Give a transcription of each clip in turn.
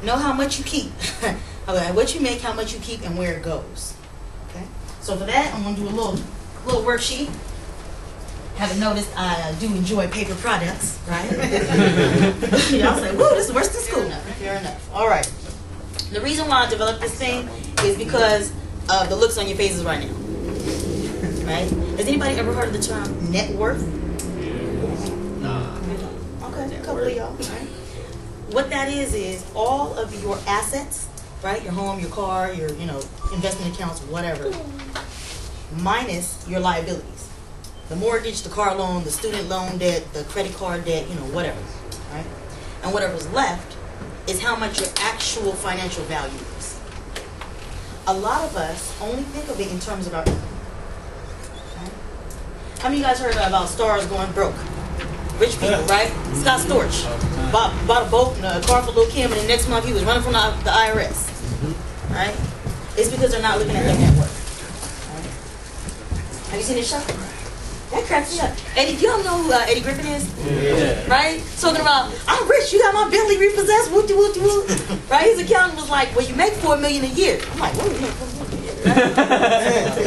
know how much you keep. Okay, what you make, how much you keep, and where it goes. Okay. So for that, I'm gonna do a little worksheet. Haven't noticed I do enjoy paper products, right? Y'all say, "Woo, this is worse than school." Fair enough. All right. The reason why I developed this thing is because of the looks on your faces right now. Right? Has anybody ever heard of the term net worth? Nah. Okay, a couple of y'all. Right? What that is all of your assets, right? Your home, your car, your investment accounts, whatever, minus your liabilities. The mortgage, the car loan, the student loan debt, the credit card debt, whatever, right? And whatever's left is how much your actual financial value is. A lot of us only think of it in terms of our income. Right? How many of you guys heard about stars going broke? Rich people, right? Scott Storch bought a boat and a car for Lil' Kim, and the next month he was running from the IRS, right? It's because they're not looking at their net worth. Right? Have you seen this show? That cracks me up. Eddie, you don't know who Eddie Griffin is? Yeah. Right? Talking about, I'm rich, you got my Bentley repossessed, whoop-de-whoop-de-whoop. Right? His accountant was like, well, you make $4 million a year. I'm like, what do you make $4 million a year?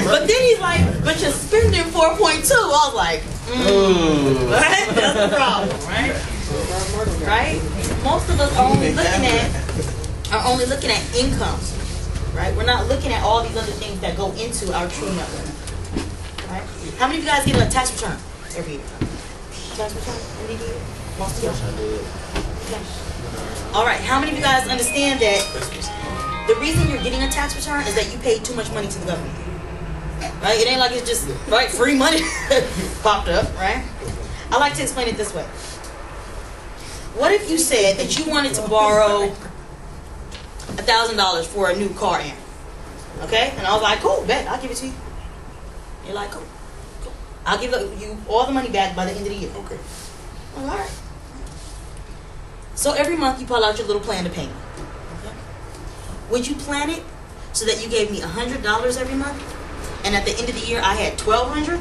But then he's like, but you're spending 4.2. I was like, right? That's the problem, right? Right? Most of us are only looking at income. Right? We're not looking at all these other things that go into our true net worth. Right? How many of you guys get a tax return every year? Tax return every year? Most of y'all? Okay. All right. How many of you guys understand that the reason you're getting a tax return is that you paid too much money to the government? Right? It ain't like it's just free money popped up, right? I like to explain it this way. What if you said that you wanted to borrow $1,000 for a new car amp? Okay? And I was like, cool, bet, I'll give it to you. You're like, cool. I'll give you all the money back by the end of the year. Okay. All right. So every month you pull out your little plan to pay me. Okay. Would you plan it so that you gave me $100 every month, and at the end of the year I had $1,200,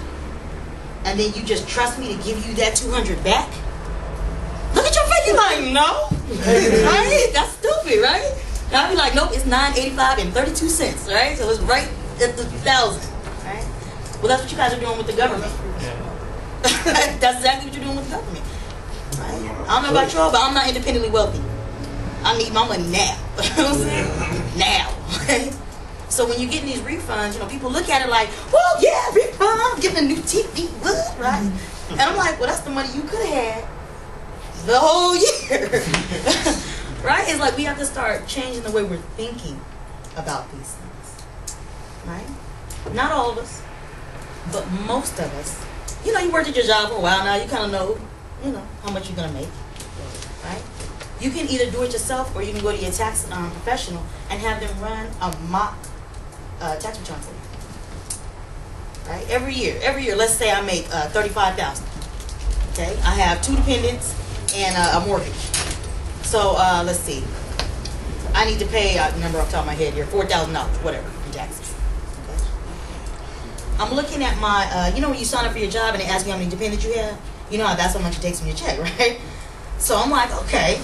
and then you just trust me to give you that $200 back? Look at your face. You're like, no. Right? That's stupid, right? Now I'd be like, nope, it's $9.85 and 32 cents, right? So it's right at the 1,000. Right? Well, that's what you guys are doing with the government. That's exactly what you're doing with the government. Right? I don't know about y'all, but I'm not independently wealthy. I need my money now. You know what I'm saying? Now. Right? So when you're getting these refunds, people look at it like, well, yeah, refund, I'm getting a new TV, good, right? And I'm like, well, that's the money you could have had the whole year. Right? It's like we have to start changing the way we're thinking about these things. Right? Not all of us, but most of us. You worked at your job for a while now. You kind of know, how much you're going to make. Right? You can either do it yourself, or you can go to your tax professional and have them run a mock tax return for you. Right? Every year, let's say I make $35,000. Okay? I have 2 dependents and a mortgage. So let's see. I need to pay a number off the top of my head here, $4,000, whatever, in taxes. Okay. I'm looking at my, when you sign up for your job and they ask you how many dependents you have, that's how much it takes from your check, right? So I'm like, okay,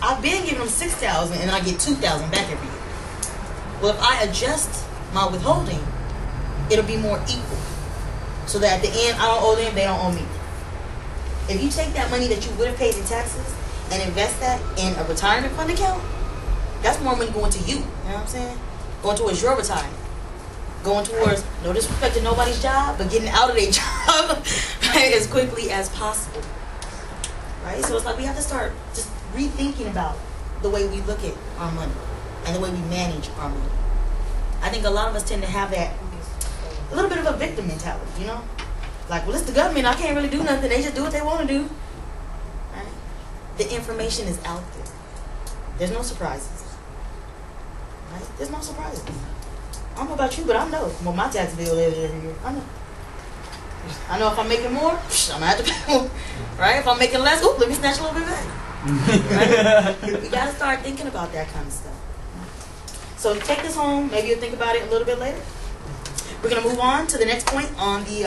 I've been giving them $6,000 and I get $2,000 back every year. Well, if I adjust my withholding, it'll be more equal. So that at the end, I don't owe them, they don't owe me. If you take that money that you would have paid in taxes and invest that in a retirement fund account, that's more money going to you. You know what I'm saying? Going towards your retirement. Going towards, no disrespect to nobody's job, but getting out of their job right, as quickly as possible. Right? So it's like we have to start just rethinking about the way we look at our money and the way we manage our money. I think a lot of us tend to have that a little bit of a victim mentality, Like, well, it's the government. I can't really do nothing. They just do what they want to do. Right? The information is out there. There's no surprises. Right? There's no surprises. I don't know about you, but I know what my tax bill is every year. I know if I'm making more, I'm going to have to pay more. Right? If I'm making less, let me snatch a little bit back. Right? We got to start thinking about that kind of stuff. So take this home. Maybe you'll think about it a little bit later. We're going to move on to the next point on the